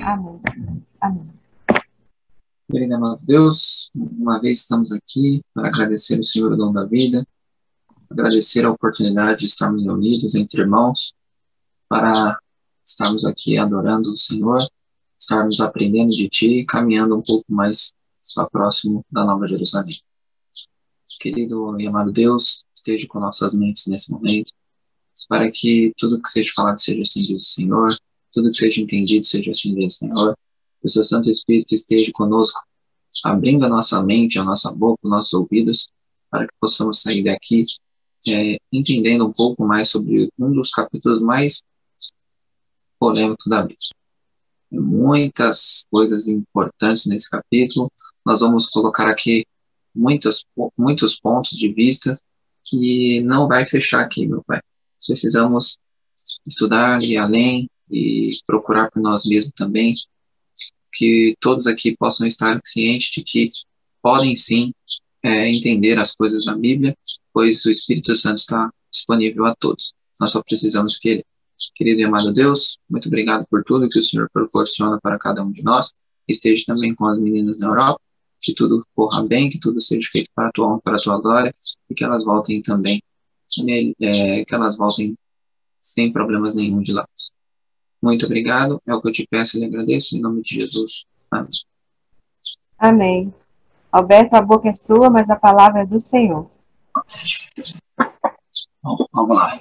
Amém. Amém. Querido amado Deus, uma vez estamos aqui para agradecer o Senhor o dom da vida, agradecer a oportunidade de estarmos reunidos entre irmãos, para estarmos aqui adorando o Senhor, estarmos aprendendo de Ti e caminhando um pouco mais para próximo da Nova Jerusalém. Querido e amado Deus, esteja com nossas mentes nesse momento, para que tudo que seja falado seja assim diz o Senhor, tudo que seja entendido seja assim diz o Senhor, que o seu Santo Espírito esteja conosco, abrindo a nossa mente, a nossa boca, os nossos ouvidos, para que possamos sair daqui entendendo um pouco mais sobre um dos capítulos mais polêmicos da Bíblia. Tem muitas coisas importantes nesse capítulo, nós vamos colocar aqui muitos pontos de vista e não vai fechar aqui, meu Pai. Precisamos estudar, ir além e procurar por nós mesmos também, que todos aqui possam estar cientes de que podem sim entender as coisas da Bíblia, pois o Espírito Santo está disponível a todos. Nós só precisamos que ele. Querido e amado Deus, muito obrigado por tudo que o Senhor proporciona para cada um de nós. Esteja também com as meninas na Europa, que tudo corra bem, que tudo seja feito para a tua honra, para a tua glória, e que elas voltem também, que elas voltem sem problemas nenhum de lá. Muito obrigado, é o que eu te peço e lhe agradeço, em nome de Jesus. Amém. Amém. Alberto, a boca é sua, mas a palavra é do Senhor. Bom, vamos lá.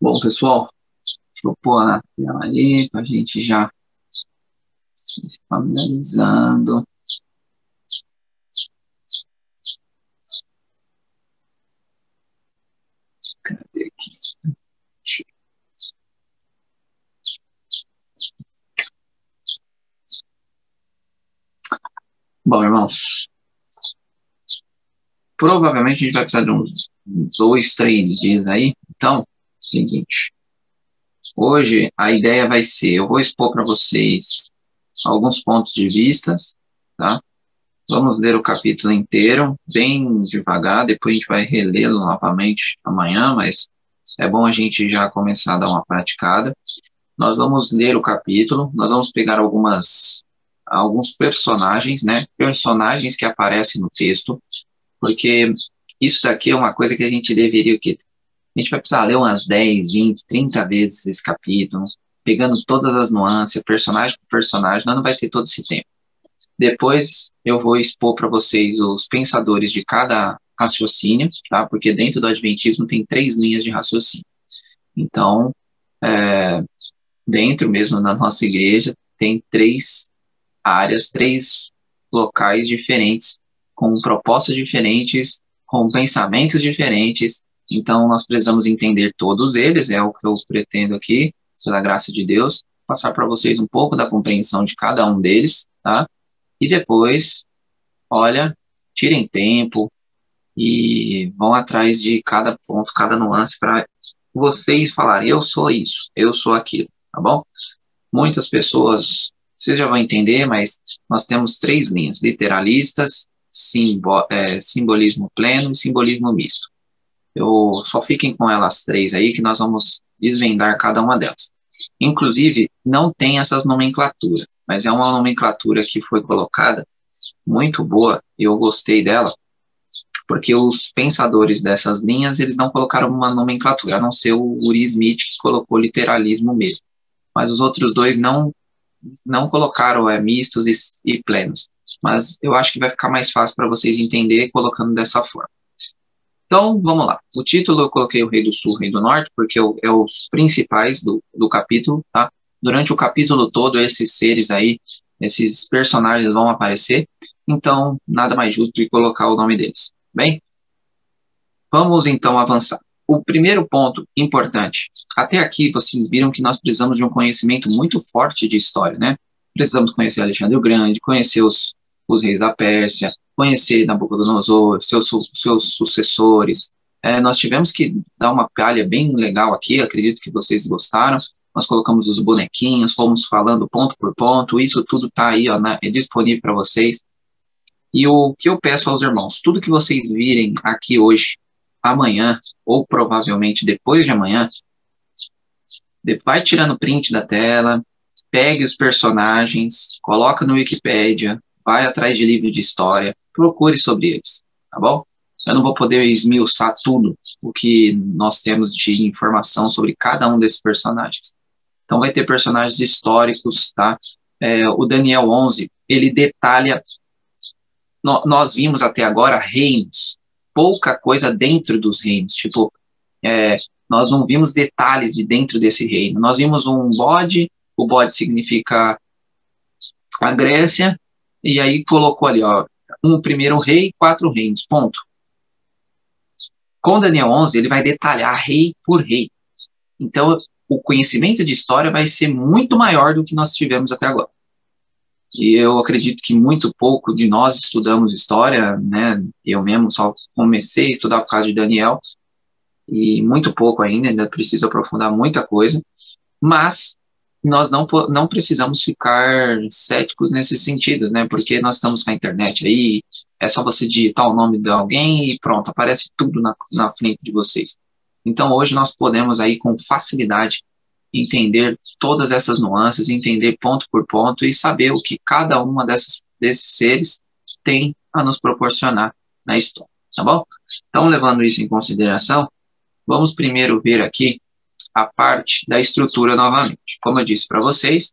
Bom, pessoal, deixa eu pôr a tela ali para a gente já se familiarizando. Cadê aqui? Bom, irmãos, provavelmente a gente vai precisar de uns 2, 3 dias aí. Então, seguinte, hoje a ideia vai ser, eu vou expor para vocês alguns pontos de vista, tá? Vamos ler o capítulo inteiro, bem devagar, depois a gente vai relê-lo novamente amanhã, mas é bom a gente já começar a dar uma praticada. Nós vamos ler o capítulo, nós vamos pegar alguns personagens, né? Personagens que aparecem no texto, porque isso daqui é uma coisa que a gente deveria, a gente vai precisar ler umas 10, 20, 30 vezes esse capítulo, pegando todas as nuances, personagem por personagem, nós não vai ter todo esse tempo. Depois eu vou expor para vocês os pensadores de cada raciocínio, tá? Porque dentro do Adventismo tem 3 linhas de raciocínio. Então, dentro mesmo da nossa igreja, tem 3 áreas, 3 locais diferentes, com propostas diferentes, com pensamentos diferentes. Então, nós precisamos entender todos eles, é o que eu pretendo aqui, pela graça de Deus, passar para vocês um pouco da compreensão de cada um deles, tá? E depois, olha, tirem tempo e vão atrás de cada ponto, cada nuance, para vocês falarem, eu sou isso, eu sou aquilo, tá bom? Muitas pessoas, vocês já vão entender, mas nós temos 3 linhas, literalistas, simbolismo pleno e simbolismo misto. Só fiquem com elas 3 aí, que nós vamos desvendar cada uma delas. Inclusive, não tem essas nomenclaturas, mas é uma nomenclatura que foi colocada, muito boa, e eu gostei dela, porque os pensadores dessas linhas, eles não colocaram uma nomenclatura, a não ser o Uri Smith, que colocou literalismo mesmo. Mas os outros 2 não colocaram mistos e plenos. Mas eu acho que vai ficar mais fácil para vocês entenderem colocando dessa forma. Então, vamos lá. O título eu coloquei o Rei do Sul, Rei do Norte, porque é os principais do capítulo, tá? Durante o capítulo todo, esses seres aí, esses personagens vão aparecer, então, nada mais justo de colocar o nome deles. Bem, vamos então avançar. O primeiro ponto importante, até aqui vocês viram que nós precisamos de um conhecimento muito forte de história, né? Precisamos conhecer Alexandre o Grande, conhecer os reis da Pérsia, conhecer Nabucodonosor, seus sucessores. Nós tivemos que dar uma palha bem legal aqui, acredito que vocês gostaram. Nós colocamos os bonequinhos, fomos falando ponto por ponto, isso tudo está aí, ó, é disponível para vocês. E o que eu peço aos irmãos, tudo que vocês virem aqui hoje, amanhã, ou provavelmente depois de amanhã, vai tirando print da tela, pegue os personagens, coloca no Wikipedia, vai atrás de livro de história, procure sobre eles, tá bom? Eu não vou poder esmiuçar tudo o que nós temos de informação sobre cada um desses personagens. Então vai ter personagens históricos, tá? O Daniel 11, ele detalha, nós vimos até agora reinos, pouca coisa dentro dos reinos, tipo, nós não vimos detalhes de dentro desse reino, nós vimos um bode, o bode significa a Grécia, e aí colocou ali, ó, um primeiro rei, 4 reinos, ponto. Com Daniel 11, ele vai detalhar rei por rei. Então, o conhecimento de história vai ser muito maior do que nós tivemos até agora. E eu acredito que muito pouco de nós estudamos história, né? Eu mesmo só comecei a estudar por causa de Daniel, e muito pouco ainda preciso aprofundar muita coisa, mas nós não precisamos ficar céticos nesse sentido, né? Porque nós estamos com a internet aí, é só você digitar o nome de alguém e pronto, aparece tudo na frente de vocês. Então, hoje nós podemos aí com facilidade entender todas essas nuances, entender ponto por ponto e saber o que cada uma desses seres tem a nos proporcionar na história, tá bom? Então, levando isso em consideração, vamos primeiro ver aqui a parte da estrutura novamente. Como eu disse para vocês,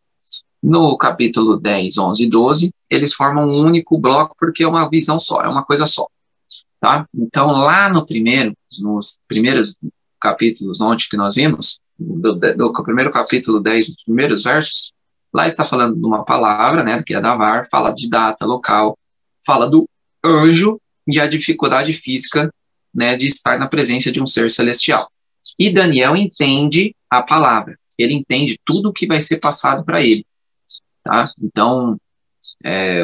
no capítulo 10, 11 e 12, eles formam um único bloco porque é uma visão só, é uma coisa só, tá? Então, lá nos primeiros capítulos onde que nós vimos, do primeiro capítulo 10, os primeiros versos, lá está falando de uma palavra, né, que é da VAR, fala de data, local, fala do anjo e a dificuldade física, né, de estar na presença de um ser celestial. E Daniel entende a palavra, ele entende tudo o que vai ser passado para ele, tá? Então,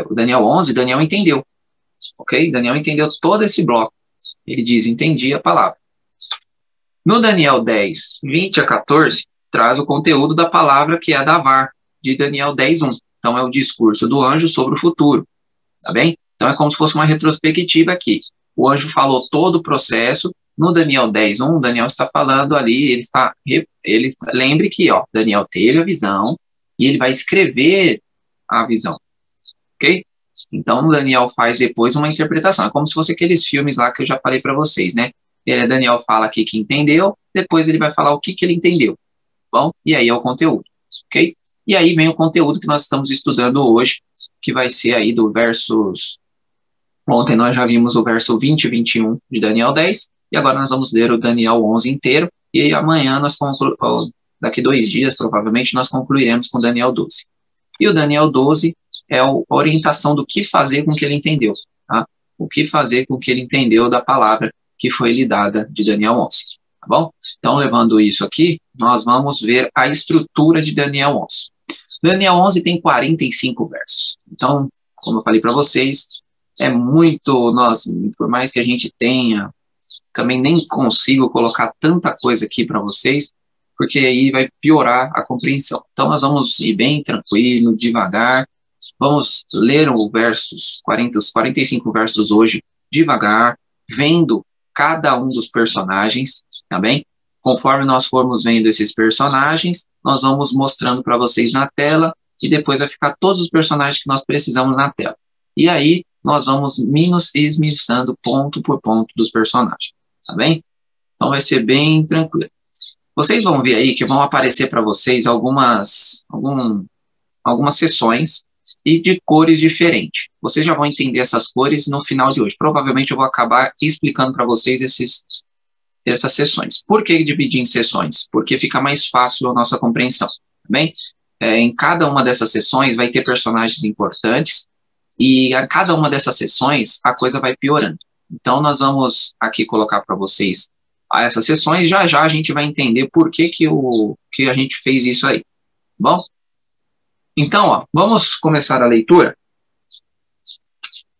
o Daniel 11, Daniel entendeu, ok? Daniel entendeu todo esse bloco, ele diz, entendi a palavra. No Daniel 10, 20 a 14, traz o conteúdo da palavra que é a da VAR, de Daniel 10, 1. Então, é o discurso do anjo sobre o futuro, tá bem? Então, é como se fosse uma retrospectiva aqui. O anjo falou todo o processo. No Daniel 10, 1, Daniel está falando ali, lembre que, ó, Daniel teve a visão e ele vai escrever a visão, ok? Então, Daniel faz depois uma interpretação. É como se fosse aqueles filmes lá que eu já falei para vocês, né? Daniel fala aqui que entendeu, depois ele vai falar o que ele entendeu, bom? E aí é o conteúdo, ok? E aí vem o conteúdo que nós estamos estudando hoje, que vai ser aí do versos... Ontem nós já vimos o verso 20 e 21 de Daniel 10, e agora nós vamos ler o Daniel 11 inteiro, e amanhã, daqui 2 dias, provavelmente, nós concluiremos com Daniel 12. E o Daniel 12 é a orientação do que fazer com o que ele entendeu, tá? O que fazer com o que ele entendeu da palavra que foi lhe dada de Daniel 11, tá bom? Então, levando isso aqui, nós vamos ver a estrutura de Daniel 11. Daniel 11 tem 45 versos. Então, como eu falei para vocês, é muito, por mais que a gente tenha, também nem consigo colocar tanta coisa aqui para vocês, porque aí vai piorar a compreensão. Então, nós vamos ir bem tranquilo, devagar, vamos ler os 45 versos hoje, devagar, vendo cada um dos personagens, tá bem? Conforme nós formos vendo esses personagens, nós vamos mostrando para vocês na tela, e depois vai ficar todos os personagens que nós precisamos na tela. E aí, nós vamos esmiuçando ponto por ponto dos personagens, tá bem? Então, vai ser bem tranquilo. Vocês vão ver aí que vão aparecer para vocês algumas seções e de cores diferentes. Vocês já vão entender essas cores no final de hoje. Provavelmente eu vou acabar explicando para vocês essas seções. Por que dividir em seções? Porque fica mais fácil a nossa compreensão, tá bem? Em cada uma dessas seções vai ter personagens importantes, e a cada uma dessas seções a coisa vai piorando. Então nós vamos aqui colocar para vocês essas seções, já a gente vai entender por que a gente fez isso aí, bom? Então, ó, vamos começar a leitura?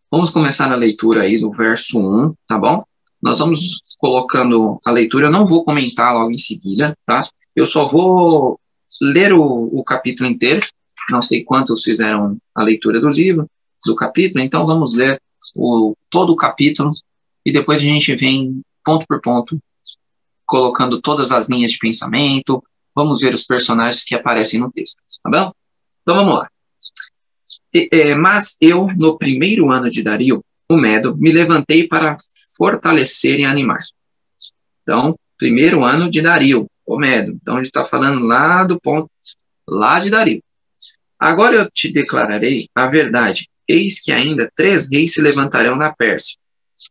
Vamos começar a leitura aí do verso 1, tá bom? Nós vamos colocando a leitura, eu não vou comentar logo em seguida, tá? Eu só vou ler o capítulo inteiro, não sei quantos fizeram a leitura do livro, do capítulo, então vamos ler todo o capítulo, e depois a gente vem ponto por ponto, colocando todas as linhas de pensamento, vamos ver os personagens que aparecem no texto, tá bom? Então vamos lá. Mas eu, no primeiro ano de Dario, o Medo, me levantei para fortalecer e animar. Então, primeiro ano de Dario, o Medo. Então, ele está falando lá do ponto, lá de Dario. Agora eu te declararei a verdade. Eis que ainda 3 reis se levantarão na Pérsia.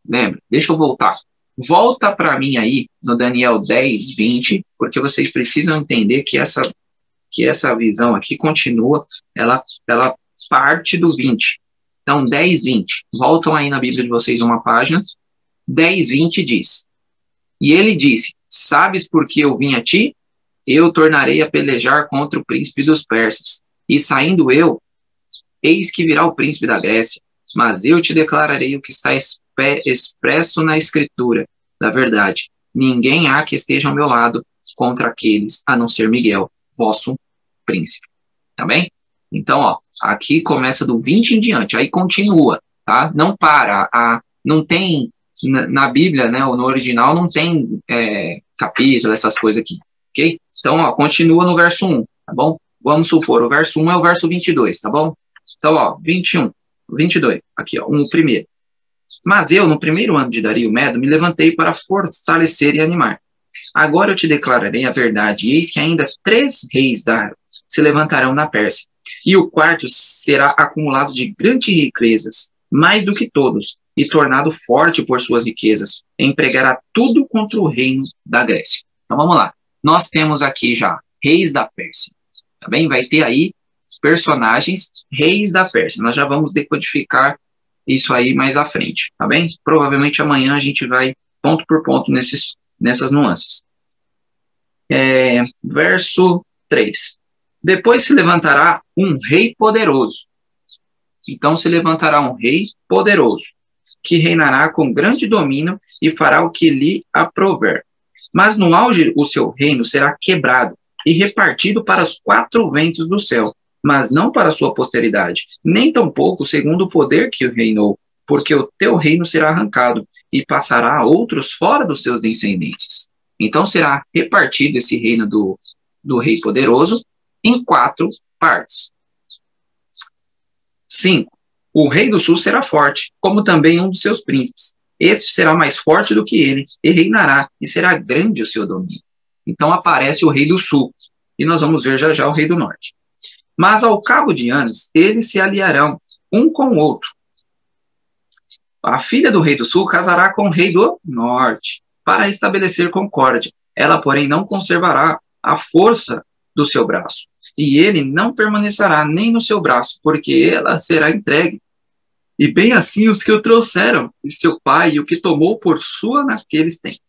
Lembra? Deixa eu voltar. Volta para mim aí, no Daniel 10, 20, porque vocês precisam entender que essa visão aqui continua, ela parte do 20. Então, 10, 20. Voltam aí na Bíblia de vocês uma página. 10, 20 diz: E ele disse, sabes por que eu vim a ti? Eu tornarei a pelejar contra o príncipe dos persas. E saindo eu, eis que virá o príncipe da Grécia. Mas eu te declararei o que está expresso na escritura da verdade. Ninguém há que esteja ao meu lado contra aqueles, a não ser Miguel, vosso príncipe. Tá bem? Então, ó, aqui começa do 20 em diante, aí continua, tá? Não para, não tem, na Bíblia, né, ou no original, não tem capítulo, essas coisas aqui, ok? Então, ó, continua no verso 1, tá bom? Vamos supor, o verso 1 é o verso 22, tá bom? Então, ó, 21, 22, aqui, ó, o primeiro. Mas eu, no primeiro ano de Dario Medo, me levantei para fortalecer e animar. Agora eu te declararei a verdade, e eis que ainda 3 reis se levantarão na Pérsia, e o quarto será acumulado de grandes riquezas, mais do que todos, e tornado forte por suas riquezas, empregará tudo contra o reino da Grécia. Então vamos lá, nós temos aqui já reis da Pérsia, tá bem? Vai ter aí personagens reis da Pérsia, nós já vamos decodificar isso aí mais à frente, tá bem? Provavelmente amanhã a gente vai ponto por ponto nessas nuances. Verso 3. Depois se levantará um rei poderoso. Então se levantará um rei poderoso, que reinará com grande domínio e fará o que lhe aprouver. Mas no auge o seu reino será quebrado e repartido para os 4 ventos do céu, mas não para a sua posteridade, nem tampouco segundo o poder que reinou, porque o teu reino será arrancado e passará a outros fora dos seus descendentes. Então será repartido esse reino do rei poderoso em 4 partes. 5. O rei do sul será forte, como também um dos seus príncipes. Este será mais forte do que ele, e reinará, e será grande o seu domínio. Então aparece o rei do sul, e nós vamos ver já já o rei do norte. Mas ao cabo de anos, eles se aliarão um com o outro. A filha do rei do sul casará com o rei do norte, para estabelecer concórdia. Ela, porém, não conservará a força do seu braço, e ele não permanecerá nem no seu braço, porque ela será entregue. E bem assim os que o trouxeram, e seu pai, e o que tomou por sua naqueles tempos.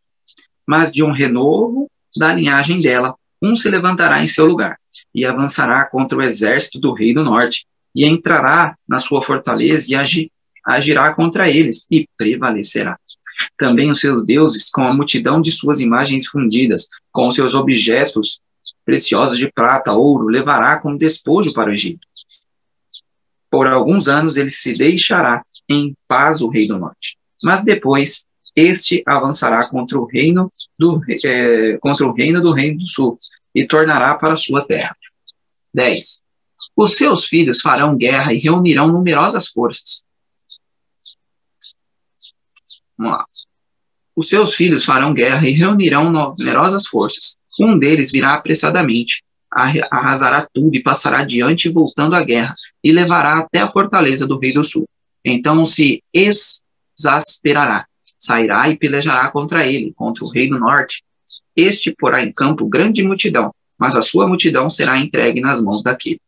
Mas de um renovo da linhagem dela, um se levantará em seu lugar, e avançará contra o exército do rei do norte, e entrará na sua fortaleza e agirá contra eles, e prevalecerá. Também os seus deuses, com a multidão de suas imagens fundidas, com os seus objetos preciosos de prata, ouro, levará como despojo para o Egito. Por alguns anos ele se deixará em paz o rei do norte. Mas depois este avançará contra o reino do reino do sul e tornará para a sua terra. 10. Os seus filhos farão guerra e reunirão numerosas forças. Vamos lá. Os seus filhos farão guerra e reunirão numerosas forças. Um deles virá apressadamente, arrasará tudo e passará adiante voltando à guerra, e levará até a fortaleza do rei do sul. Então se exasperará, sairá e pelejará contra ele, contra o rei do norte. Este porá em campo grande multidão, mas a sua multidão será entregue nas mãos daquele.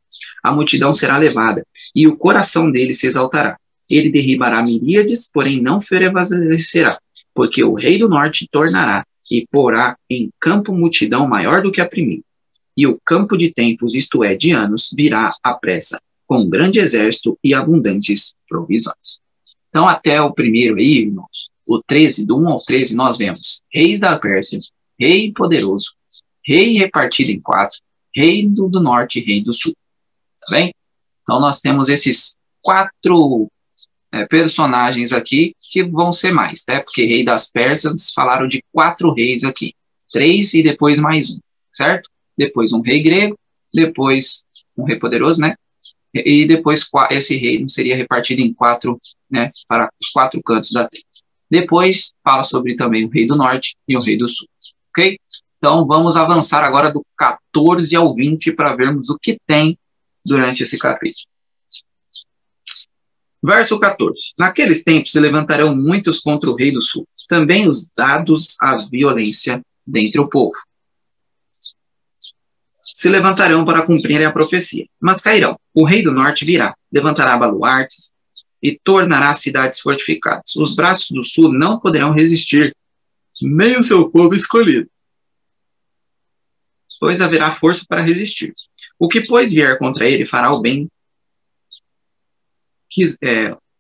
A multidão será levada, e o coração dele se exaltará. Ele derribará miríades, porém não prevalecerá, porque o rei do norte tornará e porá em campo multidão maior do que a primeira. E o campo de tempos, isto é, de anos, virá à pressa, com um grande exército e abundantes provisões. Então, até o primeiro aí, irmãos, o 13, do 1 ao 13, nós vemos reis da Pérsia, rei poderoso, rei repartido em 4, rei do norte e rei do sul. Tá bem? Então, nós temos esses 4 personagens aqui que vão ser mais, né? Porque rei das Persas falaram de 4 reis aqui, 3 e depois mais um, certo? depois um rei grego, depois um rei poderoso, né? E depois esse reino seria repartido em 4, né, para os 4 cantos da terra. Depois fala sobre também o rei do norte e o rei do sul, ok? Então vamos avançar agora do 14 ao 20 para vermos o que tem durante esse capítulo. Verso 14. Naqueles tempos se levantarão muitos contra o rei do sul, também os dados à violência dentre o povo. Se levantarão para cumprirem a profecia, mas cairão. O rei do norte virá, levantará baluartes e tornará cidades fortificadas. Os braços do sul não poderão resistir, nem o seu povo escolhido, pois haverá força para resistir. O que, pois, vier contra ele fará o bem,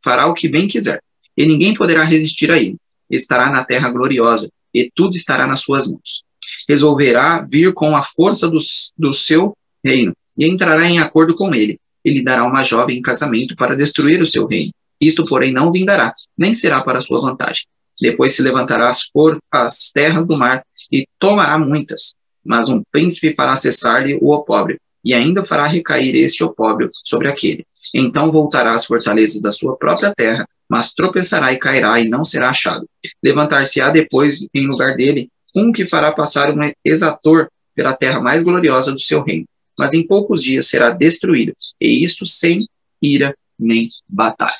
fará o que bem quiser, e ninguém poderá resistir a ele. Estará na terra gloriosa, e tudo estará nas suas mãos. Resolverá vir com a força do seu reino, e entrará em acordo com ele. Ele dará uma jovem em casamento para destruir o seu reino. Isto, porém, não vindará, nem será para sua vantagem. Depois se levantará as terras do mar, e tomará muitas. Mas um príncipe fará cessar-lhe o opróbrio, e ainda fará recair este opróbrio sobre aquele. Então voltará às fortalezas da sua própria terra, mas tropeçará e cairá, e não será achado. Levantar-se-á depois em lugar dele um que fará passar um exator pela terra mais gloriosa do seu reino, mas em poucos dias será destruído, e isto sem ira nem batalha.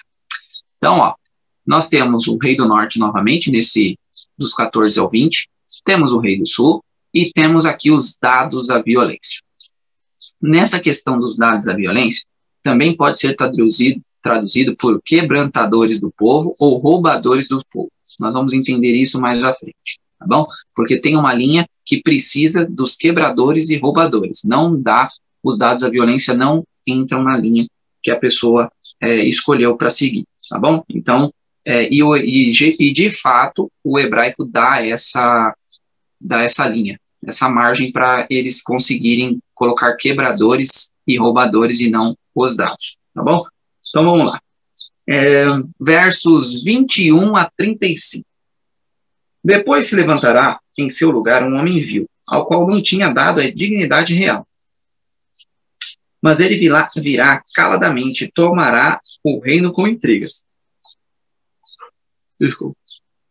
Então, nós temos o rei do norte novamente, dos 14 ao 20, temos o rei do sul, e temos aqui os dados à violência. Nessa questão dos dados à violência, também pode ser traduzido por quebrantadores do povo ou roubadores do povo. Nós vamos entender isso mais à frente, tá bom? Porque tem uma linha que precisa dos quebradores e roubadores. Os dados à violência não entram na linha que a pessoa escolheu para seguir, tá bom? Então, de fato, o hebraico dá essa linha, essa margem para eles conseguirem colocar quebradores e roubadores e não os dados, tá bom? Então vamos lá. Versos 21 a 35. Depois se levantará em seu lugar um homem vil, ao qual não tinha dado a dignidade real. Mas ele virá caladamente e tomará o reino com intrigas. Desculpa.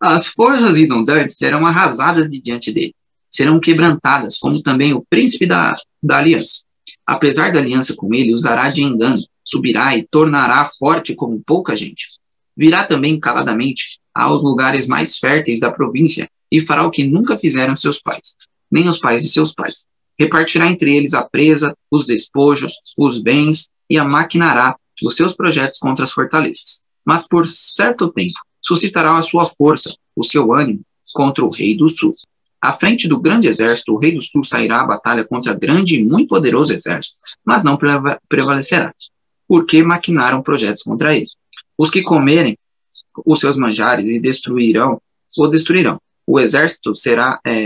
As forças inundantes serão arrasadas de diante dele, serão quebrantadas, como também o príncipe da aliança. Apesar da aliança com ele, usará de engano, subirá e tornará forte como pouca gente. Virá também caladamente aos lugares mais férteis da província e fará o que nunca fizeram seus pais, nem os pais de seus pais. Repartirá entre eles a presa, os despojos, os bens e maquinará os seus projetos contra as fortalezas. Mas por certo tempo suscitará a sua força, o seu ânimo, contra o rei do sul. À frente do grande exército, o rei do sul sairá à batalha contra grande e muito poderoso exército, mas não prevalecerá, porque maquinaram projetos contra ele. Os que comerem os seus manjares e o destruirão. O exército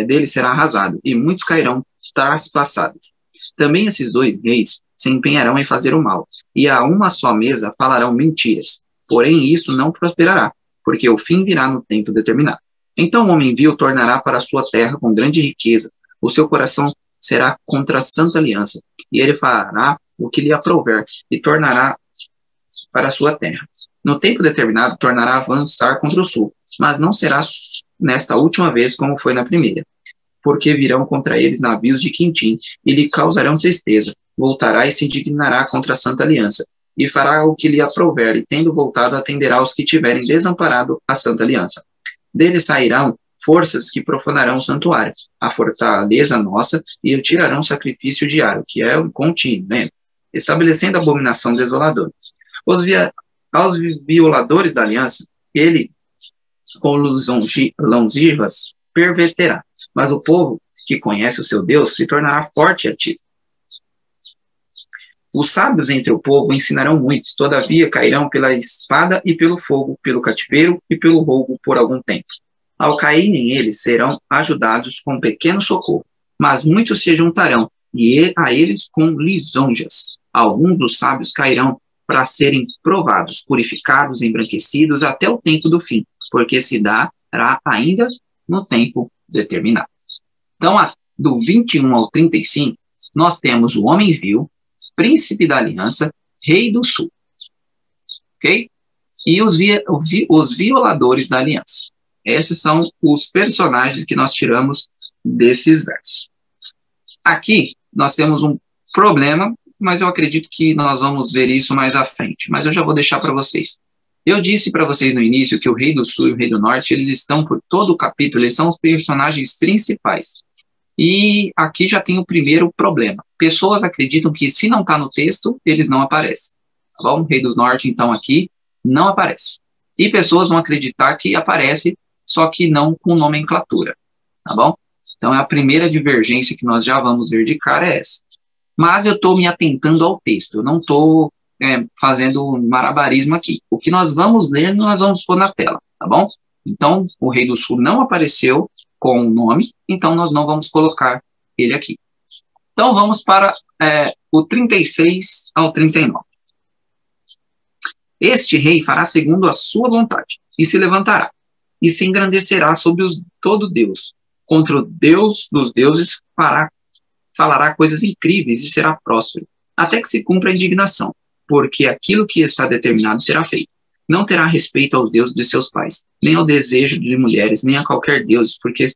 dele será arrasado, e muitos cairão traspassados. Também esses 2 reis se empenharão em fazer o mal, e a uma só mesa falarão mentiras. Porém, isso não prosperará, porque o fim virá no tempo determinado. Então o homem vil tornará para a sua terra com grande riqueza, o seu coração será contra a santa aliança, e ele fará o que lhe aprouver, e tornará para a sua terra. No tempo determinado, tornará a avançar contra o sul, mas não será nesta última vez como foi na primeira, porque virão contra eles navios de quintim, e lhe causarão tristeza. Voltará e se indignará contra a santa aliança, e fará o que lhe aprouver, e tendo voltado, atenderá os que tiverem desamparado a santa aliança. Dele sairão forças que profanarão o santuário, a fortaleza nossa, e o tirarão sacrifício diário, que é o contínuo, né? Estabelecendo abominação desoladora. Aos violadores da aliança, ele, com longínquas, perverterá, mas o povo que conhece o seu Deus se tornará forte e ativo. Os sábios entre o povo ensinarão muitos, todavia cairão pela espada e pelo fogo, pelo cativeiro e pelo roubo por algum tempo. Ao caírem eles, serão ajudados com pequeno socorro, mas muitos se juntarão, e a eles com lisonjas. Alguns dos sábios cairão para serem provados, purificados, embranquecidos até o tempo do fim, porque se dará ainda no tempo determinado. Então, do 21 ao 35, nós temos o homem vil, príncipe da aliança, rei do sul. Ok? E os violadores da aliança. Esses são os personagens que nós tiramos desses versos. Aqui nós temos um problema, mas eu acredito que nós vamos ver isso mais à frente. Mas eu já vou deixar para vocês. Eu disse para vocês no início que o rei do sul e o rei do norte, eles estão por todo o capítulo, eles são os personagens principais. E aqui já tem o primeiro problema. Pessoas acreditam que se não está no texto, eles não aparecem. Tá bom? O rei do norte, então, aqui não aparece. E pessoas vão acreditar que aparece, só que não com nomenclatura. Tá bom? Então, a primeira divergência que nós já vamos ver de cara é essa. Mas eu estou me atentando ao texto, eu não estou fazendo malabarismo aqui. O que nós vamos ler, nós vamos pôr na tela, tá bom? Então, o rei do sul não apareceu com o nome, então nós não vamos colocar ele aqui. Então, vamos para o 36 ao 39. Este rei fará segundo a sua vontade, e se levantará, e se engrandecerá sobre todo Deus. Contra o Deus dos deuses falará coisas incríveis e será próspero, até que se cumpra a indignação, porque aquilo que está determinado será feito. Não terá respeito aos deuses de seus pais, nem ao desejo de mulheres, nem a qualquer deus, porque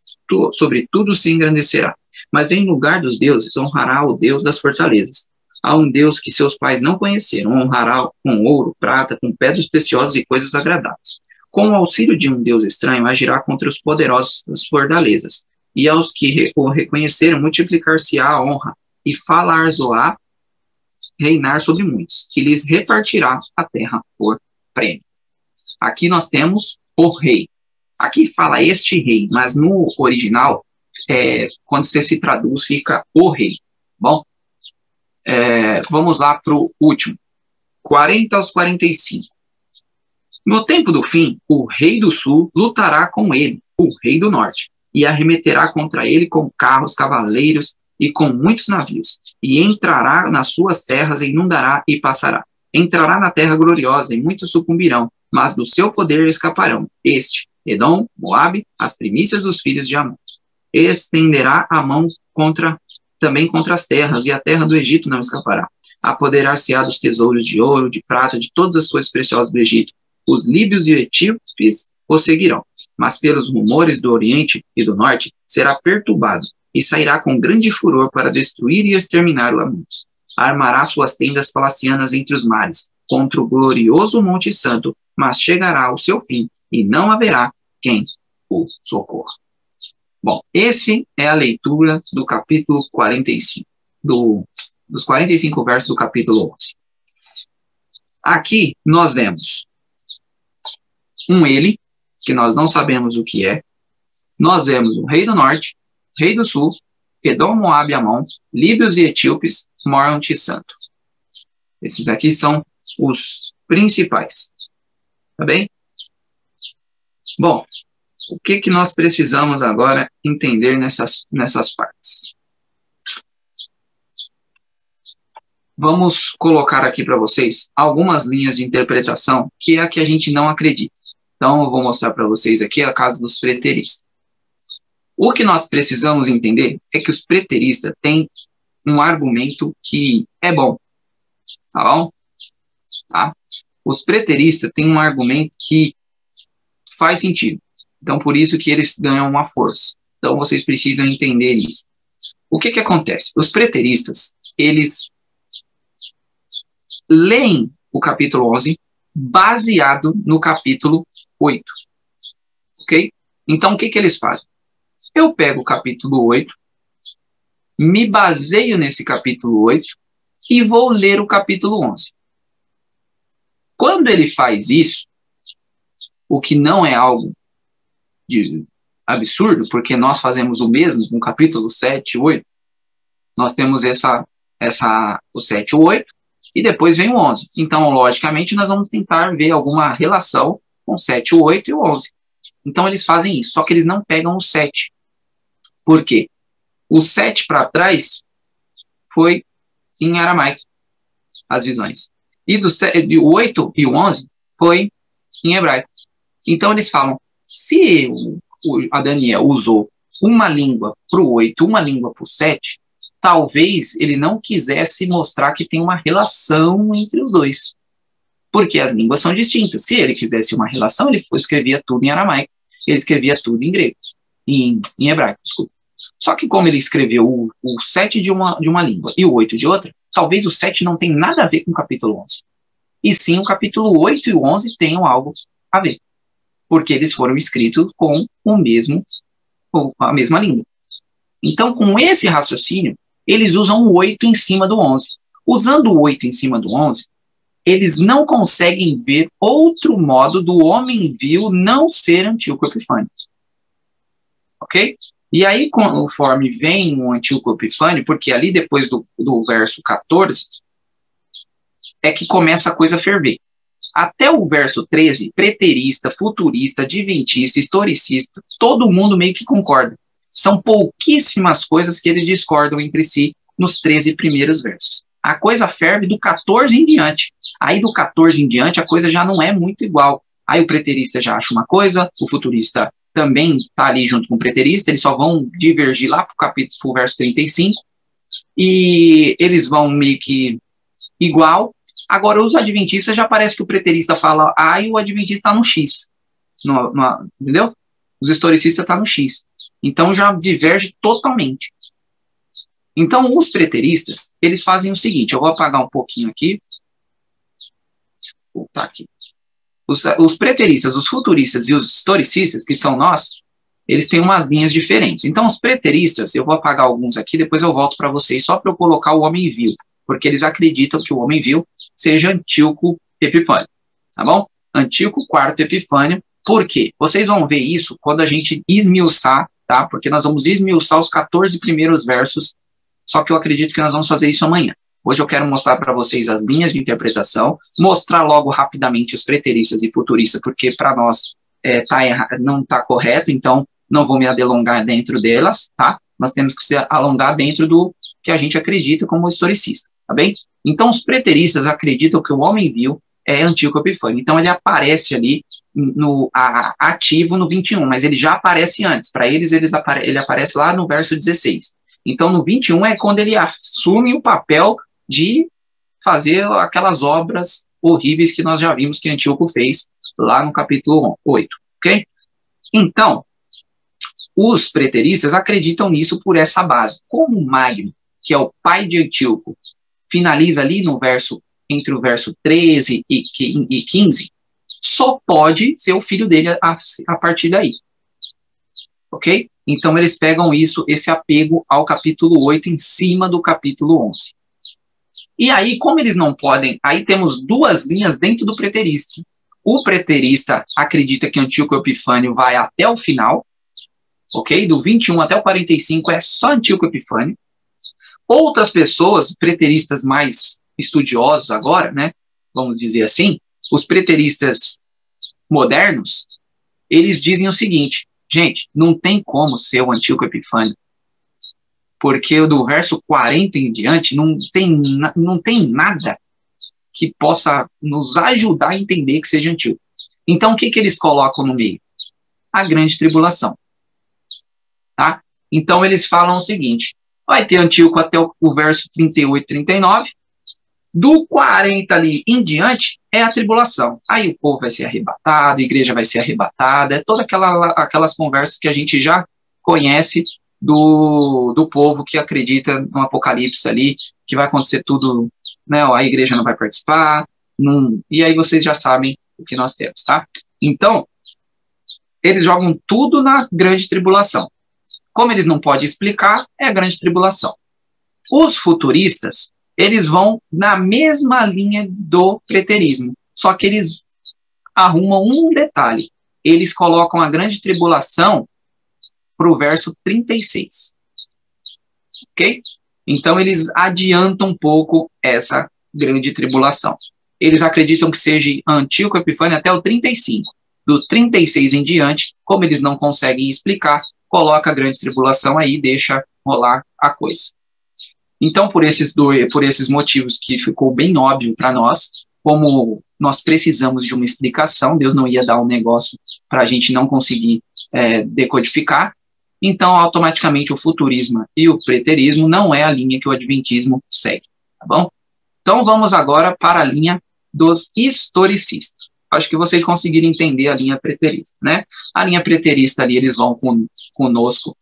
sobre tudo se engrandecerá. Mas em lugar dos deuses, honrará o Deus das fortalezas. A um Deus que seus pais não conheceram, honrará com ouro, prata, com pedras preciosas e coisas agradáveis. Com o auxílio de um Deus estranho, agirá contra os poderosos das fortalezas. E aos que o reconheceram, multiplicar-se-á a honra, e falar-se-á reinar sobre muitos, e lhes repartirá a terra por prêmio. Aqui nós temos o rei. Aqui fala este rei, mas no original, quando você se traduz, fica o rei. Bom, vamos lá para o último. 40 aos 45. No tempo do fim, o rei do sul lutará com ele, o rei do norte, e arremeterá contra ele com carros, cavaleiros e com muitos navios, e entrará nas suas terras, e inundará e passará. Entrará na terra gloriosa, e muitos sucumbirão, mas do seu poder escaparão. Edom, Moabe, as primícias dos filhos de Amon. Estenderá a mão também contra as terras, e a terra do Egito não escapará. Apoderar-se-á dos tesouros de ouro, de prata, de todas as coisas preciosas do Egito. Os líbios e etíopes o seguirão, mas pelos rumores do Oriente e do Norte será perturbado, e sairá com grande furor para destruir e exterminar o muitos. Armará suas tendas palacianas entre os mares, contra o glorioso Monte Santo, mas chegará ao seu fim, e não haverá quem o socorra. Bom, esse é a leitura do capítulo 45, dos 45 versos do capítulo 11. Aqui nós vemos um ele, que nós não sabemos o que é. Nós vemos o rei do norte, rei do sul, Edom, Moabe e Amon, líbios e etíopes, Monte Santo. Esses aqui são os principais. Tá bem? Bom, o que nós precisamos agora entender nessas partes? Vamos colocar aqui para vocês algumas linhas de interpretação que é a que a gente não acredita. Então, eu vou mostrar para vocês aqui a casa dos preteristas. O que nós precisamos entender é que os preteristas têm um argumento que é bom. Tá bom? Tá? Os preteristas têm um argumento que faz sentido. Então, por isso que eles ganham uma força. Então, vocês precisam entender isso. O que acontece? Os preteristas, eles leem o capítulo 11 baseado no capítulo 8. Ok? Então, o que eles fazem? Eu pego o capítulo 8, me baseio nesse capítulo 8 e vou ler o capítulo 11. Quando ele faz isso, o que não é algo de absurdo, porque nós fazemos o mesmo com o capítulo 7 e 8, nós temos o 7 e o 8, e depois vem o 11. Então, logicamente, nós vamos tentar ver alguma relação com o 7, o 8 e o 11. Então, eles fazem isso, só que eles não pegam o 7. Por quê? O 7 para trás foi em aramaico, as visões. E o 8 e o 11 foi em hebraico. Então, eles falam, se a Daniel usou uma língua para o 8, uma língua para o 7, talvez ele não quisesse mostrar que tem uma relação entre os dois, porque as línguas são distintas. Se ele quisesse uma relação, ele escrevia tudo em aramaico, ele escrevia tudo em grego, em hebraico, desculpa. Só que como ele escreveu o 7 de uma língua e o 8 de outra, talvez o 7 não tenha nada a ver com o capítulo 11. E sim, o capítulo 8 e o 11 tenham algo a ver, porque eles foram escritos com a mesma língua. Então, com esse raciocínio, eles usam o 8 em cima do 11. Usando o 8 em cima do 11, eles não conseguem ver outro modo do homem vil não ser Antíoco Epifânio. Ok? E aí, conforme vem o Antíoco Epifânio, porque ali depois do verso 14, é que começa a coisa a ferver. Até o verso 13, preterista, futurista, adventista, historicista, todo mundo meio que concorda. São pouquíssimas coisas que eles discordam entre si nos 13 primeiros versos. A coisa ferve do 14 em diante. Aí do 14 em diante a coisa já não é muito igual. Aí o preterista já acha uma coisa, o futurista também está ali junto com o preterista, eles só vão divergir lá para o verso 35, e eles vão meio que igual. Agora, os adventistas já parece que o preterista fala A e o adventista está no X. Entendeu? Os historicistas estão no X. Então, já diverge totalmente. Então, os preteristas, eles fazem o seguinte, eu vou apagar um pouquinho aqui. Vou voltar aqui. Os preteristas, os futuristas e os historicistas, que são nós, eles têm umas linhas diferentes. Então, os preteristas, eu vou apagar alguns aqui, depois eu volto para vocês, só para eu colocar o homem vil, porque eles acreditam que o homem vil seja Antíoco Epifânio, tá bom? Antíoco IV Epifânio, por quê? Vocês vão ver isso quando a gente esmiuçar, tá? Porque nós vamos esmiuçar os 14 primeiros versos, só que eu acredito que nós vamos fazer isso amanhã. Hoje eu quero mostrar para vocês as linhas de interpretação, mostrar logo rapidamente os preteristas e futuristas, porque para nós não está correto, então não vou me alongar dentro delas, tá? Nós temos que se alongar dentro do que a gente acredita como historicista, tá bem? Então os preteristas acreditam que o homem vil é Antíoco Epifânio, então ele aparece ali ativo no 21, mas ele já aparece antes, para eles ele aparece lá no verso 16. Então no 21 é quando ele assume o papel de fazer aquelas obras horríveis que nós já vimos que Antíoco fez lá no capítulo 8, ok? Então, os preteristas acreditam nisso por essa base. Como Magno, que é o pai de Antíoco, finaliza ali no verso, entre o verso 13 e 15, só pode ser o filho dele a partir daí, ok? Então, eles pegam esse apego ao capítulo 8 em cima do capítulo 11. E aí, como eles não podem, aí temos duas linhas dentro do preterista. O preterista acredita que Antíoco Epifânio vai até o final, ok? Do 21 até o 45 é só Antíoco Epifânio. Outras pessoas, preteristas mais estudiosos agora, né? Vamos dizer assim, os preteristas modernos, eles dizem o seguinte, gente, não tem como ser o Antíoco Epifânio, porque do verso 40 em diante não tem nada que possa nos ajudar a entender que seja Antíoco. Então, o que eles colocam no meio? A grande tribulação. Tá? Então, eles falam o seguinte, vai ter Antíoco até o verso 38, 39, do 40 ali em diante é a tribulação. Aí o povo vai ser arrebatado, a igreja vai ser arrebatada, é todas aquelas conversas que a gente já conhece do povo que acredita no Apocalipse ali, que vai acontecer tudo, né, a igreja não vai participar, e aí vocês já sabem o que nós temos, tá? Então, eles jogam tudo na grande tribulação. Como eles não podem explicar, é a grande tribulação. Os futuristas, eles vão na mesma linha do preterismo, só que eles arrumam um detalhe. Eles colocam a grande tribulação para o verso 36. Ok? Então, eles adiantam um pouco essa grande tribulação. Eles acreditam que seja Antíoco Epifânio até o 35. Do 36 em diante, como eles não conseguem explicar, coloca a grande tribulação aí e deixa rolar a coisa. Então, por esses motivos que ficou bem óbvio para nós, como nós precisamos de uma explicação, Deus não ia dar um negócio para a gente não conseguir decodificar, então automaticamente o futurismo e o preterismo não é a linha que o adventismo segue, tá bom? Então vamos agora para a linha dos historicistas. Acho que vocês conseguiram entender a linha preterista, né? A linha preterista ali, eles vão conosco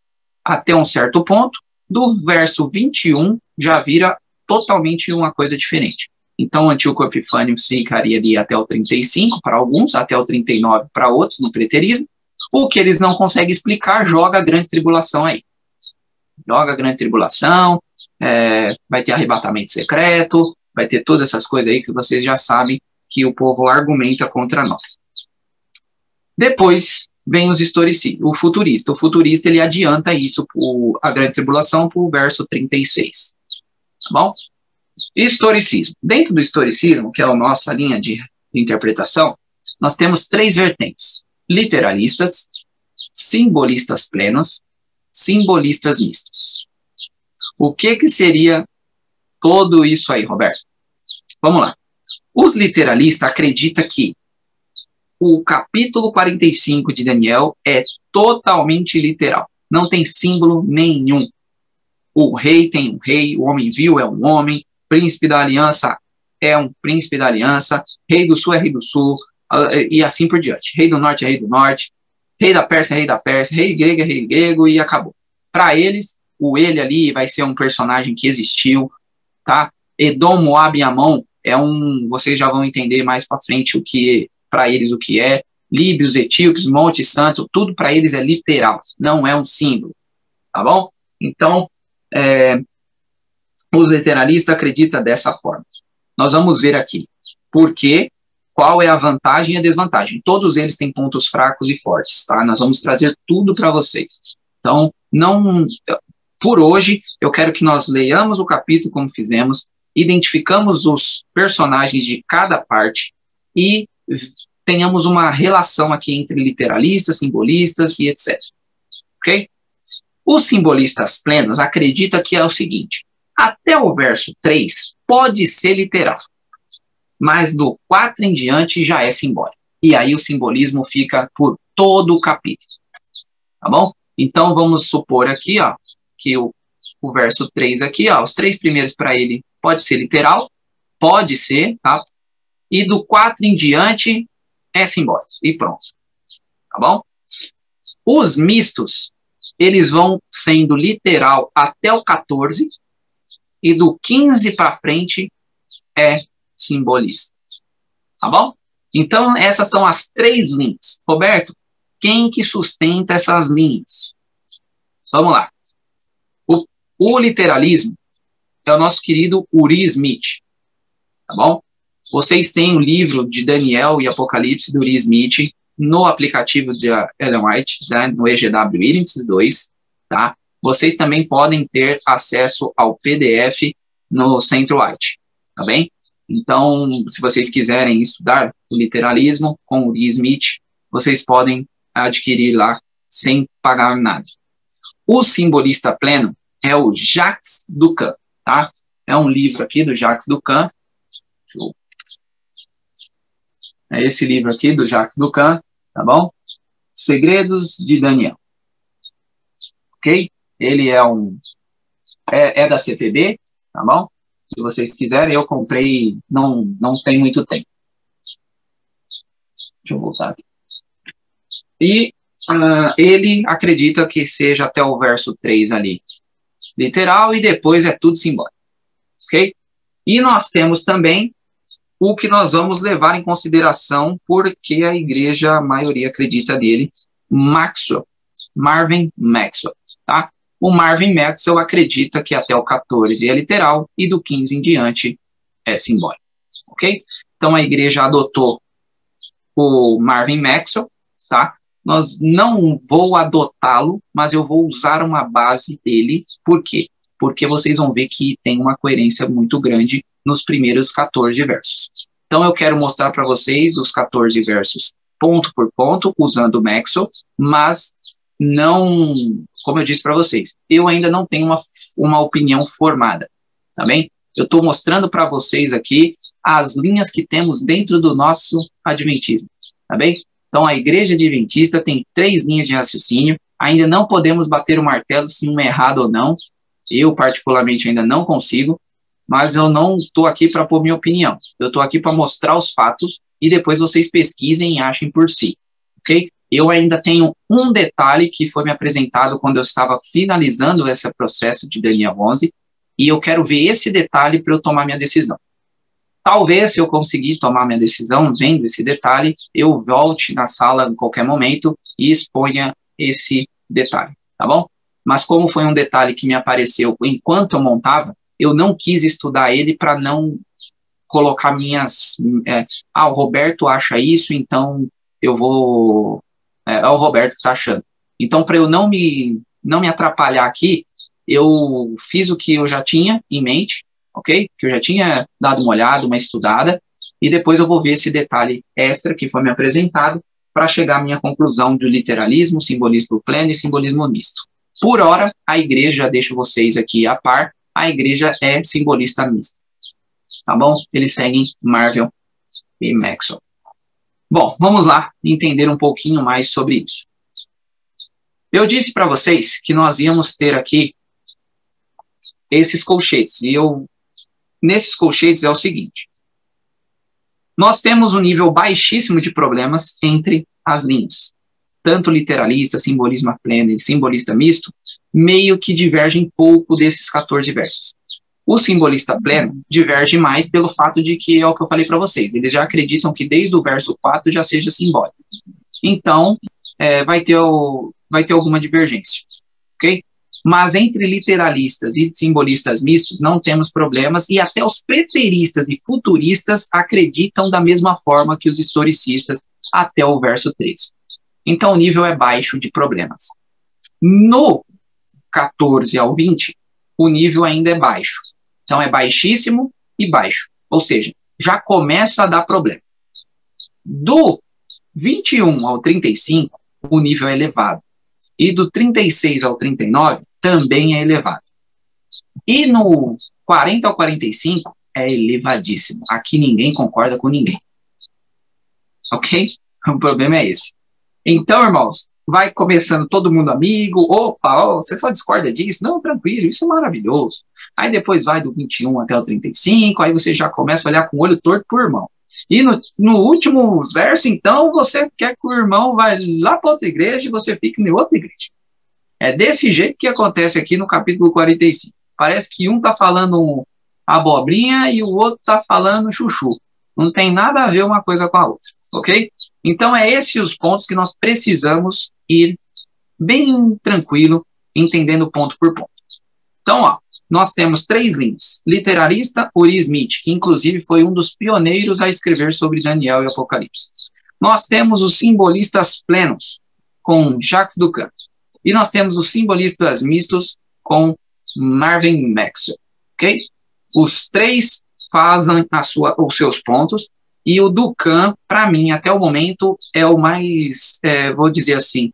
até um certo ponto, do verso 21 já vira totalmente uma coisa diferente. Então, o Antíoco Epifânio ficaria ali até o 35 para alguns, até o 39 para outros, no preterismo. O que eles não conseguem explicar, joga a grande tribulação aí. Joga a grande tribulação, vai ter arrebatamento secreto, vai ter todas essas coisas aí que vocês já sabem que o povo argumenta contra nós. Depois vem os historicistas, o futurista. O futurista, ele adianta isso, a grande tribulação, para o verso 36. Tá bom? Historicismo. Dentro do historicismo, que é a nossa linha de interpretação, nós temos 3 vertentes: literalistas, simbolistas plenos, simbolistas mistos. O que seria tudo isso aí, Roberto? Vamos lá. Os literalistas acreditam que o capítulo 45 de Daniel é totalmente literal. Não tem símbolo nenhum. O rei tem um rei, o homem vil é um homem, príncipe da aliança é um príncipe da aliança, rei do sul é rei do sul, e assim por diante. Rei do norte é rei do norte, rei da Pérsia é rei da Pérsia, rei grego é rei grego, e acabou. Para eles, o ele ali vai ser um personagem que existiu, tá? Edom, Moab e Amon é vocês já vão entender mais para frente o que, para eles, o que é. Líbios, etíopes, Monte Santo, tudo para eles é literal, não é um símbolo, tá bom? Então, os literalistas acreditam dessa forma. Nós vamos ver aqui qual é a vantagem e a desvantagem. Todos eles têm pontos fracos e fortes, tá? Nós vamos trazer tudo para vocês. Então, por hoje, eu quero que nós leiamos o capítulo como fizemos, identificamos os personagens de cada parte e tenhamos uma relação aqui entre literalistas, simbolistas e etc. Ok? Os simbolistas plenos acreditam que é o seguinte: até o verso 3 pode ser literal, mas do 4 em diante já é simbólico. E aí o simbolismo fica por todo o capítulo. Tá bom? Então vamos supor aqui, ó, que o verso 3 aqui, ó, os 3 primeiros para ele pode ser literal, pode ser, tá? E do 4 em diante é simbólico. E pronto. Tá bom? Os mistos, eles vão sendo literal até o 14, e do 15 para frente é simbolista. Tá bom? Então, essas são as 3 linhas. Roberto, quem que sustenta essas linhas? Vamos lá. O literalismo é o nosso querido Uri Smith. Tá bom? Vocês têm o livro de Daniel e Apocalipse do Uri Smith no aplicativo de Ellen White, né, no EGW Williams 2, tá? Vocês também podem ter acesso ao PDF no Centro White, tá bem? Então, se vocês quiserem estudar o literalismo com o Uri Smith, vocês podem adquirir lá sem pagar nada. O simbolista pleno é o Jacques Ducan, tá? É um livro aqui do Jacques Ducan. É esse livro aqui do Jacques Ducan, tá bom? Segredos de Daniel. Ok? Ele é da CPB, tá bom? Se vocês quiserem, eu comprei, não tem muito tempo. Deixa eu voltar aqui. E ele acredita que seja até o verso 3 ali literal, e depois é tudo simbólico. Ok? E nós temos também o que nós vamos levar em consideração, porque a igreja, a maioria acredita dele, Marvin Maxwell, tá? O Marvin Maxwell acredita que até o 14 é literal e do 15 em diante é simbólico, ok? Então a igreja adotou o Marvin Maxwell, tá? Nós não vou adotá-lo, mas eu vou usar uma base dele. Por quê? Porque vocês vão ver que tem uma coerência muito grande nos primeiros 14 versos. Então eu quero mostrar para vocês os 14 versos ponto por ponto, usando o Maxwell, mas não, como eu disse para vocês, eu ainda não tenho uma opinião formada, tá bem? Eu estou mostrando para vocês aqui as linhas que temos dentro do nosso adventismo, tá bem? Então, a igreja adventista tem 3 linhas de raciocínio, Ainda não podemos bater o martelo se um é errado ou não. Eu, particularmente, ainda não consigo, mas eu não estou aqui para pôr minha opinião. Eu estou aqui para mostrar os fatos e depois vocês pesquisem e achem por si, ok? Eu ainda tenho um detalhe que foi me apresentado quando eu estava finalizando esse processo de Daniel 11, e eu quero ver esse detalhe para eu tomar minha decisão. Talvez, se eu conseguir tomar minha decisão vendo esse detalhe, eu volte na sala em qualquer momento e exponha esse detalhe, tá bom? Mas como foi um detalhe que me apareceu enquanto eu montava, eu não quis estudar ele para não colocar minhas... o Roberto acha isso, então eu vou... é o Roberto que está achando. Então, para eu não me atrapalhar aqui, eu fiz o que eu já tinha em mente, ok? Que eu já tinha dado uma olhada, uma estudada, e depois eu vou ver esse detalhe extra que foi me apresentado para chegar à minha conclusão de literalismo, simbolismo pleno e simbolismo misto. Por hora, a igreja, deixo vocês aqui a par, a igreja é simbolista mista, tá bom? Eles seguem Marvel e Maxwell. Bom, vamos lá entender um pouquinho mais sobre isso. Eu disse para vocês que nós íamos ter aqui esses colchetes, e nesses colchetes é o seguinte: nós temos um nível baixíssimo de problemas entre as linhas. Tanto literalista, simbolismo pleno e simbolista misto, meio que divergem pouco desses 14 versos. O simbolista pleno diverge mais pelo fato de que, é o que eu falei para vocês, eles já acreditam que desde o verso 4 já seja simbólico. Então, vai ter alguma divergência, ok? Mas entre literalistas e simbolistas mistos não temos problemas, e até os preteristas e futuristas acreditam da mesma forma que os historicistas até o verso 13. Então o nível é baixo de problemas. No 14 ao 20, o nível ainda é baixo. Então é baixíssimo e baixo, ou seja, já começa a dar problema. Do 21 ao 35, o nível é elevado. E do 36 ao 39, também é elevado. E no 40 ao 45, é elevadíssimo. Aqui ninguém concorda com ninguém. Ok? O problema é esse. Então, irmãos, vai começando todo mundo amigo. Opa, você só discorda disso? Não, tranquilo, isso é maravilhoso. Aí depois vai do 21 até o 35, aí você já começa a olhar com o olho torto pro irmão. E no último verso, então, você quer que o irmão vá lá para outra igreja e você fique em outra igreja. É desse jeito que acontece aqui no capítulo 45. Parece que um está falando abobrinha e o outro está falando chuchu. Não tem nada a ver uma coisa com a outra, ok? Então, é esses os pontos que nós precisamos ir bem tranquilo, entendendo ponto por ponto. Então, ó, nós temos 3 linhas. Literalista, Uri Smith, que inclusive foi um dos pioneiros a escrever sobre Daniel e Apocalipse. Nós temos os simbolistas plenos, com Jacques Ducan. E nós temos os simbolistas mistos, com Marvin Maxwell, ok? Os 3 fazem os seus pontos, e o Ducan, para mim, até o momento, é o mais, vou dizer assim,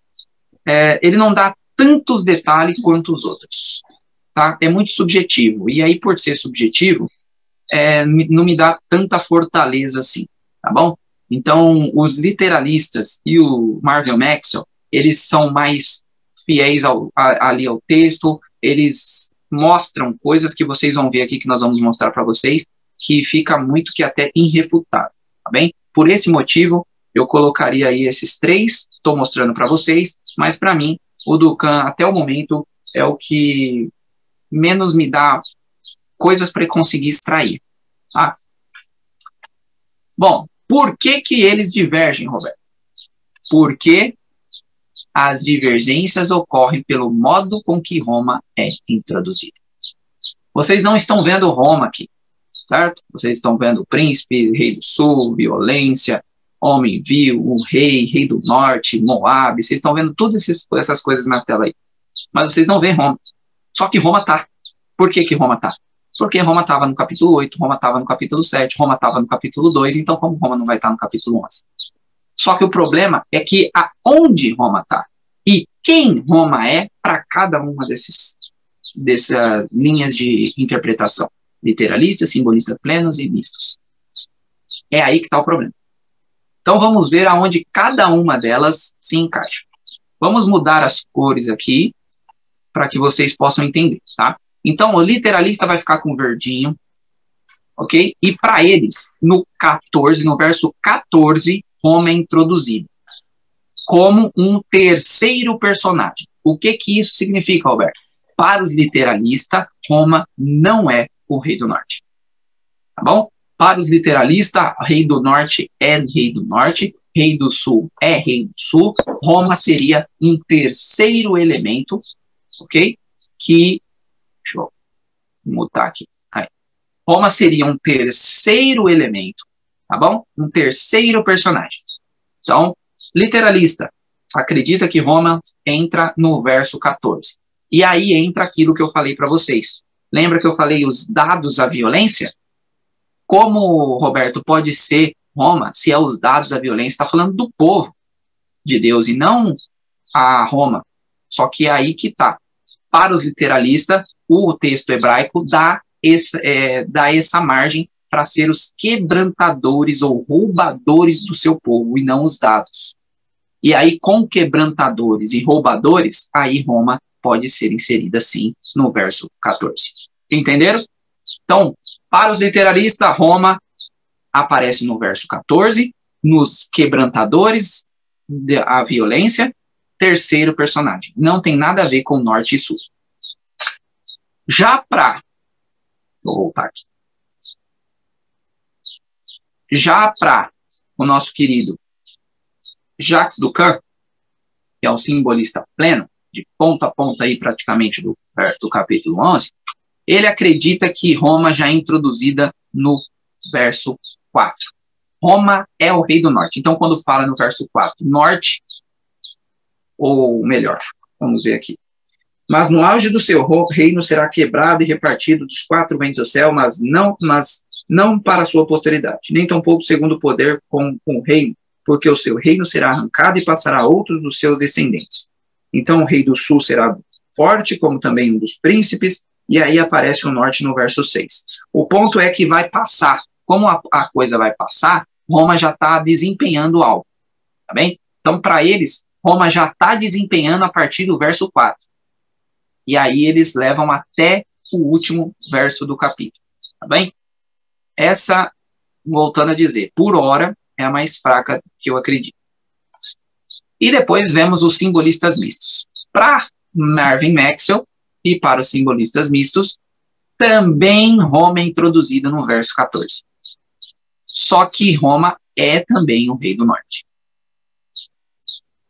ele não dá tantos detalhes quanto os outros. Tá? É muito subjetivo, e aí por ser subjetivo, não me dá tanta fortaleza assim, tá bom? Então, os literalistas e o Marvin Maxwell, eles são mais fiéis ali ao texto, eles mostram coisas que vocês vão ver aqui, que nós vamos mostrar para vocês, que fica muito que até irrefutável, tá bem? Por esse motivo, eu colocaria aí esses 3, estou mostrando para vocês, mas para mim, o Ducan, até o momento, é o que menos me dá coisas para conseguir extrair. Tá? Bom, por que eles divergem, Roberto? Porque as divergências ocorrem pelo modo com que Roma é introduzida. Vocês não estão vendo Roma aqui, certo? Vocês estão vendo o príncipe, rei do sul, violência, homem vil, o rei do norte, Moab. Vocês estão vendo todas essas coisas na tela aí. Mas vocês não veem Roma. Só que Roma está. Por que Roma está? Porque Roma estava no capítulo 8, Roma estava no capítulo 7, Roma estava no capítulo 2, então como Roma não vai estar no capítulo 11? Só que o problema é que aonde Roma está e quem Roma é para cada uma dessas linhas de interpretação. Literalistas, simbolistas plenos e mistos. É aí que está o problema. Então vamos ver aonde cada uma delas se encaixa. Vamos mudar as cores aqui para que vocês possam entender, tá? Então, o literalista vai ficar com verdinho, ok? E para eles, no verso 14, Roma é introduzido como um terceiro personagem. O que isso significa, Roberto? Para os literalistas, Roma não é o rei do norte. Tá bom? Para os literalistas, rei do norte é rei do norte, rei do sul é rei do sul. Roma seria um terceiro elemento, ok? Deixa eu mutar aqui. Aí. Roma seria um terceiro elemento, tá bom? Um terceiro personagem. Então, literalista acredita que Roma entra no verso 14. E aí entra aquilo que eu falei para vocês. Lembra que eu falei os dados à violência? Como, Roberto, pode ser Roma, se é os dados da violência, está falando do povo de Deus e não a Roma. Só que é aí que está. Para os literalistas, o texto hebraico dá essa margem para ser os quebrantadores ou roubadores do seu povo e não os dados. E aí, com quebrantadores e roubadores, aí Roma pode ser inserida, sim, no verso 14. Entenderam? Então, para os literalistas, Roma aparece no verso 14, nos quebrantadores, a violência, terceiro personagem. Não tem nada a ver com norte e sul. Já para... Vou voltar aqui. Já para o nosso querido Jacques Ducan, que é um simbolista pleno, de ponta a ponta aí praticamente do capítulo 11, ele acredita que Roma já é introduzida no verso 4. Roma é o rei do norte. Então, quando fala no verso 4, norte, ou melhor, vamos ver aqui. Mas no auge do seu reino será quebrado e repartido dos quatro ventos do céu, mas não para a sua posteridade, nem tampouco segundo o poder com o reino, porque o seu reino será arrancado e passará a outros dos seus descendentes. Então o rei do sul será forte, como também um dos príncipes, e aí aparece o norte no verso 6. O ponto é que vai passar. Como a coisa vai passar, Roma já está desempenhando algo. Tá bem? Então, para eles, Roma já está desempenhando a partir do verso 4. E aí eles levam até o último verso do capítulo. Tá bem? Essa, voltando a dizer, por hora, é a mais fraca que eu acredito. E depois vemos os simbolistas mistos. Para Marvin Maxwell e para os simbolistas mistos, também Roma é introduzida no verso 14. Só que Roma é também o rei do norte.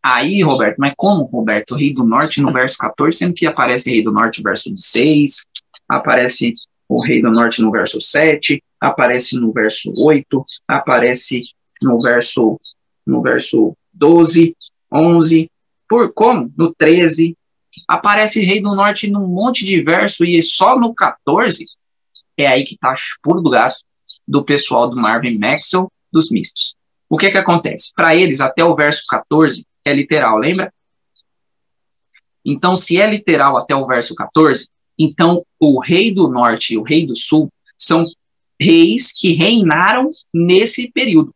Aí, Roberto, mas como, Roberto, rei do norte no verso 14, sendo que aparece rei do norte no verso 6, aparece o rei do norte no verso 7, aparece no verso 8, aparece no verso 12, 11, como? No 13, aparece rei do norte num monte de verso e só no 14 é aí que tá puro do gato do pessoal do Marvin Maxwell, dos mistos. O que acontece? Para eles, até o verso 14 é literal, lembra? Então, se é literal até o verso 14, então o rei do norte e o rei do sul são reis que reinaram nesse período.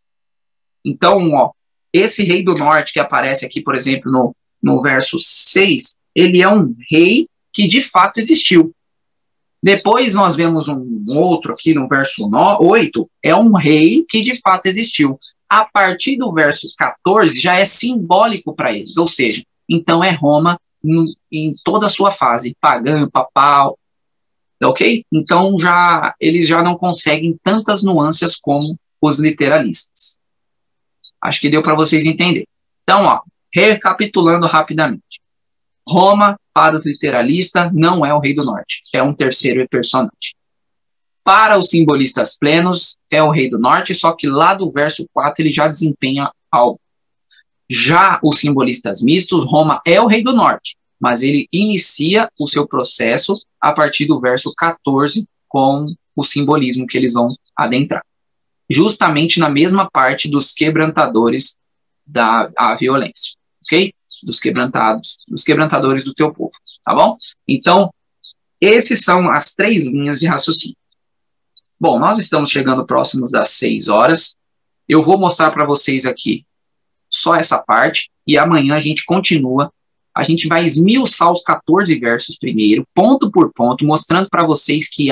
Então, ó, esse rei do norte que aparece aqui, por exemplo, no verso 6, ele é um rei que de fato existiu. Depois nós vemos um outro aqui no verso 8, é um rei que de fato existiu. A partir do verso 14 já é simbólico para eles, ou seja, então é Roma em toda a sua fase, pagã, papal, ok? Então eles já não conseguem tantas nuances como os literalistas. Acho que deu para vocês entenderem. Então, ó, recapitulando rapidamente. Roma, para os literalistas, não é o rei do norte, é um terceiro personagem. Para os simbolistas plenos, é o rei do norte, só que lá do verso 4 ele já desempenha algo. Já os simbolistas mistos, Roma é o rei do norte, mas ele inicia o seu processo a partir do verso 14 com o simbolismo que eles vão adentrar. Justamente na mesma parte dos quebrantadores da violência, ok? Dos quebrantadores do teu povo, tá bom? Então, esses são as 3 linhas de raciocínio. Bom, nós estamos chegando próximos das 6 horas. Eu vou mostrar para vocês aqui só essa parte e amanhã a gente continua a gente vai esmiuçar os 14 versos primeiro, ponto por ponto, mostrando para vocês que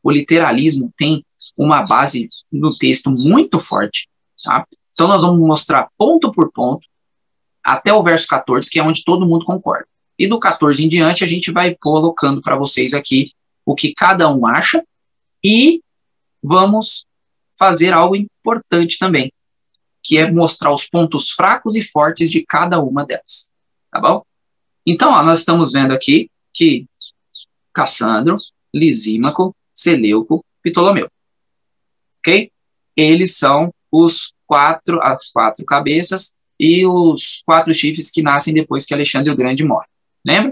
o literalismo tem uma base no texto muito forte, tá? Então nós vamos mostrar ponto por ponto até o verso 14, que é onde todo mundo concorda. E do 14 em diante a gente vai colocando para vocês aqui o que cada um acha e vamos fazer algo importante também, que é mostrar os pontos fracos e fortes de cada uma delas, tá bom? Então, ó, nós estamos vendo aqui que Cassandro, Lisímaco, Seleuco, Ptolomeu, ok? Eles são as 4 cabeças e os 4 chifres que nascem depois que Alexandre o Grande morre, lembra?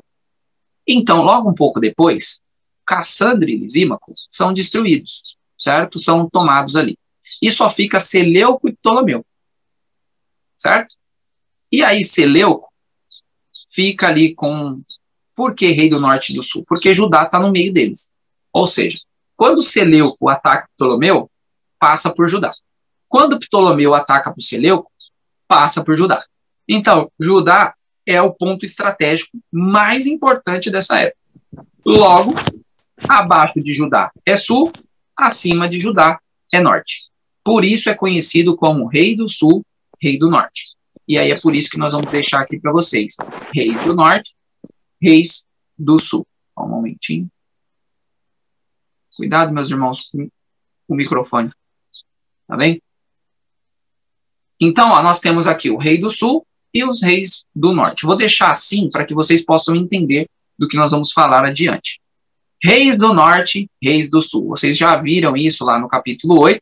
Então, logo um pouco depois, Cassandro e Lisímaco são destruídos, certo? São tomados ali. E só fica Seleuco e Ptolomeu, certo? E aí Seleuco fica ali com... Por que rei do norte e do sul? Porque Judá está no meio deles. Ou seja, quando Seleuco ataca Ptolomeu, passa por Judá. Quando Ptolomeu ataca por Seleuco, passa por Judá. Então, Judá é o ponto estratégico mais importante dessa época. Logo, abaixo de Judá é sul, acima de Judá é norte. Por isso é conhecido como rei do sul, rei do norte. E aí é por isso que nós vamos deixar aqui para vocês. Rei do norte, reis do sul. Só um momentinho. Cuidado, meus irmãos, com o microfone. Tá bem? Então, ó, nós temos aqui o rei do sul e os reis do norte. Vou deixar assim para que vocês possam entender do que nós vamos falar adiante. Reis do norte, reis do sul. Vocês já viram isso lá no capítulo 8,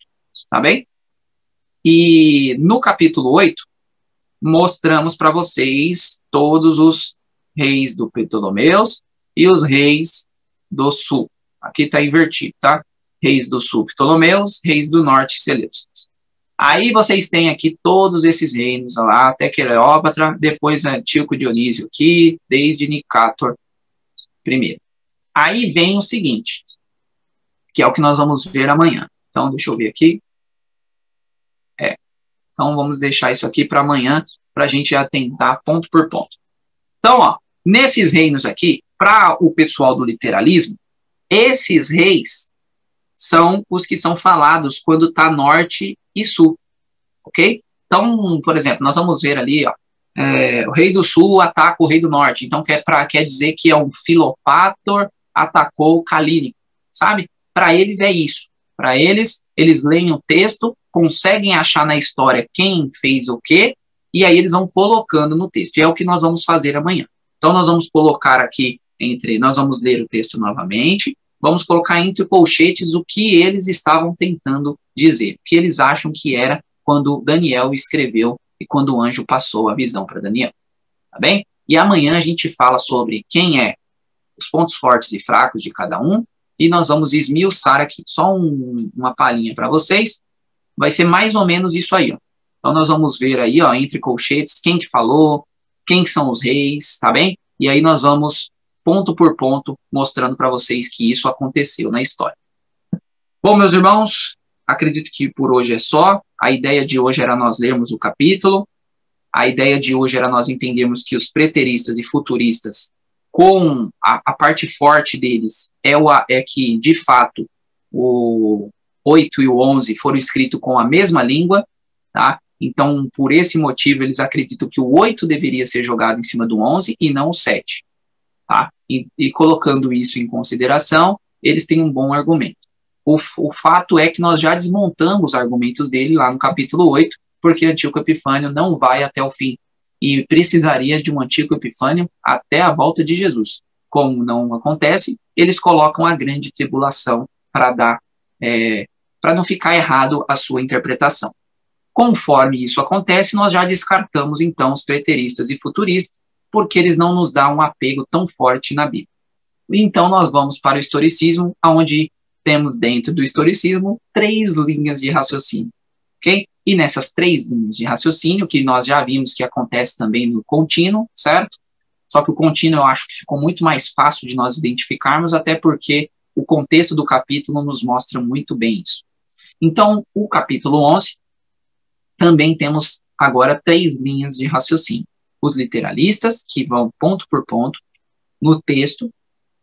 tá bem? E no capítulo 8, mostramos para vocês todos os reis do Ptolomeus e os reis do sul. Aqui está invertido, tá? Reis do sul, Ptolomeus, reis do norte, Seleucidas. Aí vocês têm aqui todos esses reinos lá, até Cleópatra, depois Antíoco Dionísio aqui, desde Nicátor primeiro. Aí vem o seguinte, que é o que nós vamos ver amanhã. Então, deixa eu ver aqui. Então, vamos deixar isso aqui para amanhã, para a gente atentar ponto por ponto. Então, ó, nesses reinos aqui, para o pessoal do literalismo, esses reis são os que são falados quando está norte e sul, ok? Então, por exemplo, nós vamos ver ali, ó, o rei do sul ataca o rei do norte. Então, quer dizer que é um Filopátor atacou o Calínico, sabe? Para eles é isso. Para eles leem o texto, conseguem achar na história quem fez o quê, e aí eles vão colocando no texto. E é o que nós vamos fazer amanhã. Então, nós vamos colocar aqui nós vamos ler o texto novamente, vamos colocar entre colchetes o que eles estavam tentando dizer, o que eles acham que era quando Daniel escreveu e quando o anjo passou a visão para Daniel, tá bem? E amanhã a gente fala sobre quem é os pontos fortes e fracos de cada um, e nós vamos esmiuçar aqui, só uma palhinha para vocês, vai ser mais ou menos isso aí, ó. Então nós vamos ver aí, ó, entre colchetes, quem que falou, quem que são os reis, tá bem? E aí nós vamos, ponto por ponto, mostrando para vocês que isso aconteceu na história. Bom, meus irmãos, acredito que por hoje é só. A ideia de hoje era nós lermos o capítulo. A ideia de hoje era nós entendermos que os preteristas e futuristas, com a parte forte deles, é que, de fato, o 8 e o 11 foram escritos com a mesma língua, tá? Então, por esse motivo, eles acreditam que o 8 deveria ser jogado em cima do 11 e não o 7. Tá? E colocando isso em consideração, eles têm um bom argumento. O fato é que nós já desmontamos os argumentos dele lá no capítulo 8, porque Antíoco Epifânio não vai até o fim. E precisaria de um Antíoco Epifânio até a volta de Jesus. Como não acontece, eles colocam a grande tribulação para não ficar errado a sua interpretação. Conforme isso acontece, nós já descartamos, então, os preteristas e futuristas, porque eles não nos dão um apego tão forte na Bíblia. Então, nós vamos para o historicismo, onde temos dentro do historicismo 3 linhas de raciocínio, ok? E nessas 3 linhas de raciocínio, que nós já vimos que acontece também no contínuo, certo? Só que o contínuo eu acho que ficou muito mais fácil de nós identificarmos, até porque o contexto do capítulo nos mostra muito bem isso. Então, o capítulo 11, também temos agora 3 linhas de raciocínio. os literalistas, que vão ponto por ponto no texto,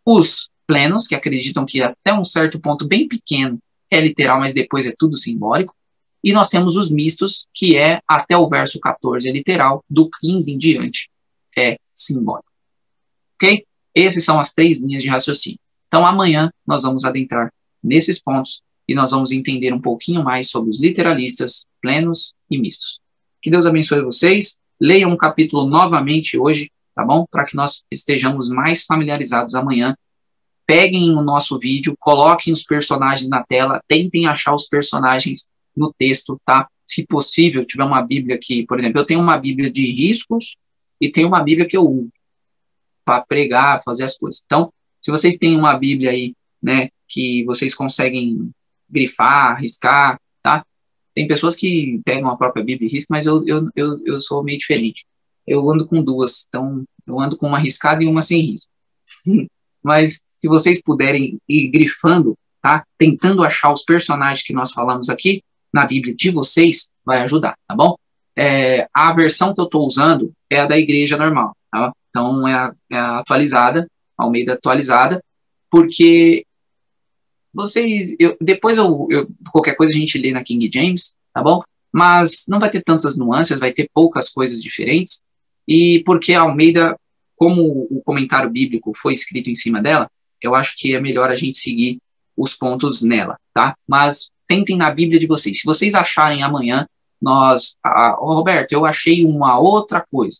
os plenos, que acreditam que até um certo ponto bem pequeno é literal, mas depois é tudo simbólico, e nós temos os mistos, que é até o verso 14 é literal, do 15 em diante é simbólico. Ok? Essas são as 3 linhas de raciocínio. Então, amanhã nós vamos adentrar nesses pontos e nós vamos entender um pouquinho mais sobre os literalistas, plenos e mistos. Que Deus abençoe vocês. Leiam um capítulo novamente hoje, tá bom? Para que nós estejamos mais familiarizados amanhã. Peguem o nosso vídeo, coloquem os personagens na tela, tentem achar os personagens no texto, tá? Se possível, tiver uma Bíblia aqui, por exemplo, eu tenho uma Bíblia de riscos e tenho uma Bíblia que eu uso para pregar, fazer as coisas. Então, se vocês têm uma Bíblia aí, né, que vocês conseguem grifar, riscar, tá? Tem pessoas que pegam a própria Bíblia e riscam, mas eu sou meio diferente. Eu ando com 2, então eu ando com uma riscada e uma sem risco. Mas se vocês puderem ir grifando, tá? Tentando achar os personagens que nós falamos aqui na Bíblia de vocês, vai ajudar, tá bom? A versão que eu estou usando é a da igreja normal, tá? Então é a atualizada, Almeida atualizada, porque vocês, depois qualquer coisa a gente lê na King James, tá bom? Mas não vai ter tantas nuances, vai ter poucas coisas diferentes, e porque a Almeida, como o comentário bíblico foi escrito em cima dela, eu acho que é melhor a gente seguir os pontos nela, tá? Mas tentem na Bíblia de vocês. Se vocês acharem amanhã, Roberto, eu achei uma outra coisa.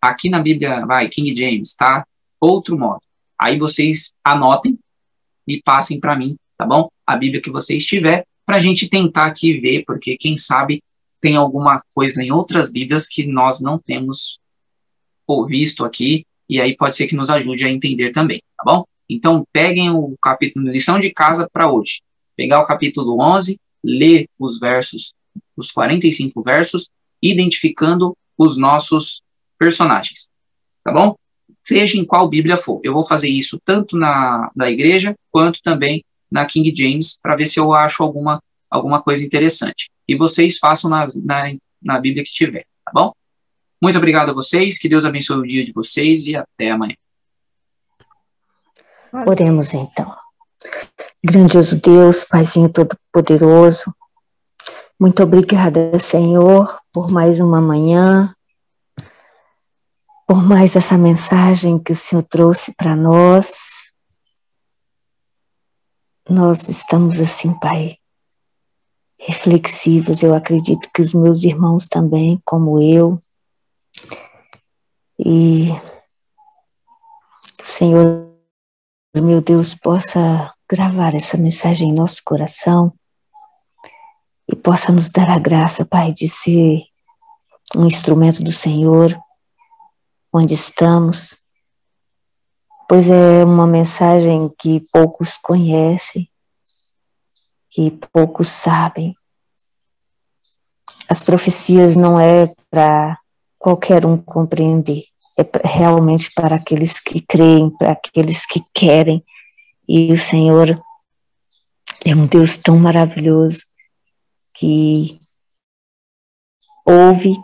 Aqui na Bíblia, King James, tá? Outro modo. Aí vocês anotem e passem para mim, tá bom? A Bíblia que vocês tiver, para a gente tentar aqui ver, porque quem sabe tem alguma coisa em outras Bíblias que nós não temos visto aqui, e aí pode ser que nos ajude a entender também, tá bom? Então, peguem o capítulo, lição de casa para hoje. Pegar o capítulo 11, ler os versos, os 45 versos, identificando os nossos personagens, tá bom? Seja em qual Bíblia for. Eu vou fazer isso tanto na igreja, quanto também na King James, para ver se eu acho alguma coisa interessante. E vocês façam na Bíblia que tiver, tá bom? Muito obrigado a vocês, que Deus abençoe o dia de vocês e até amanhã. Oremos então. Grandioso Deus, Paizinho Todo-Poderoso, muito obrigada, Senhor, por mais uma manhã, por mais essa mensagem que o Senhor trouxe para nós. Nós estamos assim, Pai, reflexivos. Eu acredito que os meus irmãos também, como eu. E que o Senhor, meu Deus, possa gravar essa mensagem em nosso coração e possa nos dar a graça, Pai, de ser um instrumento do Senhor onde estamos, pois é uma mensagem que poucos conhecem, que poucos sabem. As profecias não é para qualquer um compreender, é realmente para aqueles que creem, para aqueles que querem. E o Senhor é um Deus tão maravilhoso que ouve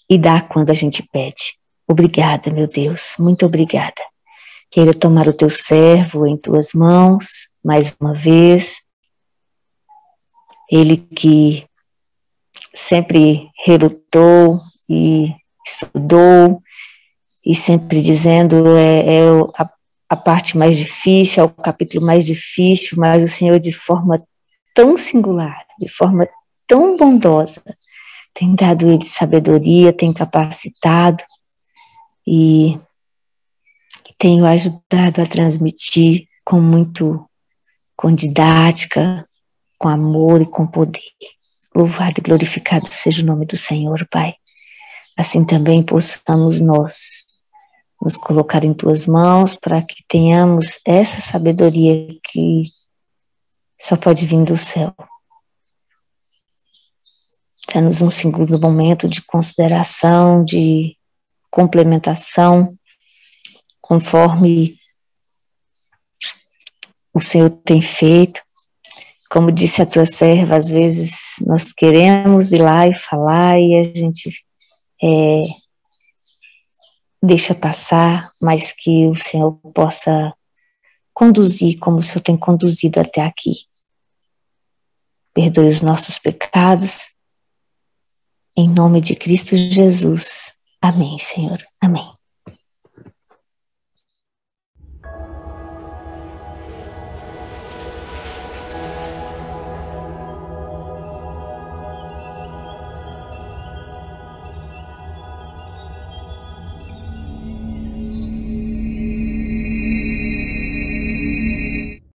e dá quando a gente pede. Obrigada, meu Deus, muito obrigada. Queira tomar o teu servo em tuas mãos, mais uma vez. Ele que sempre relutou e estudou, e sempre dizendo a parte mais difícil, é o capítulo mais difícil, mas o Senhor, de forma tão singular, de forma tão bondosa, tem dado ele sabedoria, tem capacitado e tem o ajudado a transmitir com didática, com amor e com poder. Louvado e glorificado seja o nome do Senhor, Pai. Assim também possamos nós nos colocar em tuas mãos para que tenhamos essa sabedoria que só pode vir do céu. Dá-nos um segundo momento de consideração, de complementação, conforme o Senhor tem feito. Como disse a tua serva, às vezes nós queremos ir lá e falar e a gente deixa passar, mas que o Senhor possa conduzir como o Senhor tem conduzido até aqui. Perdoe os nossos pecados, em nome de Cristo Jesus. Amém, Senhor. Amém.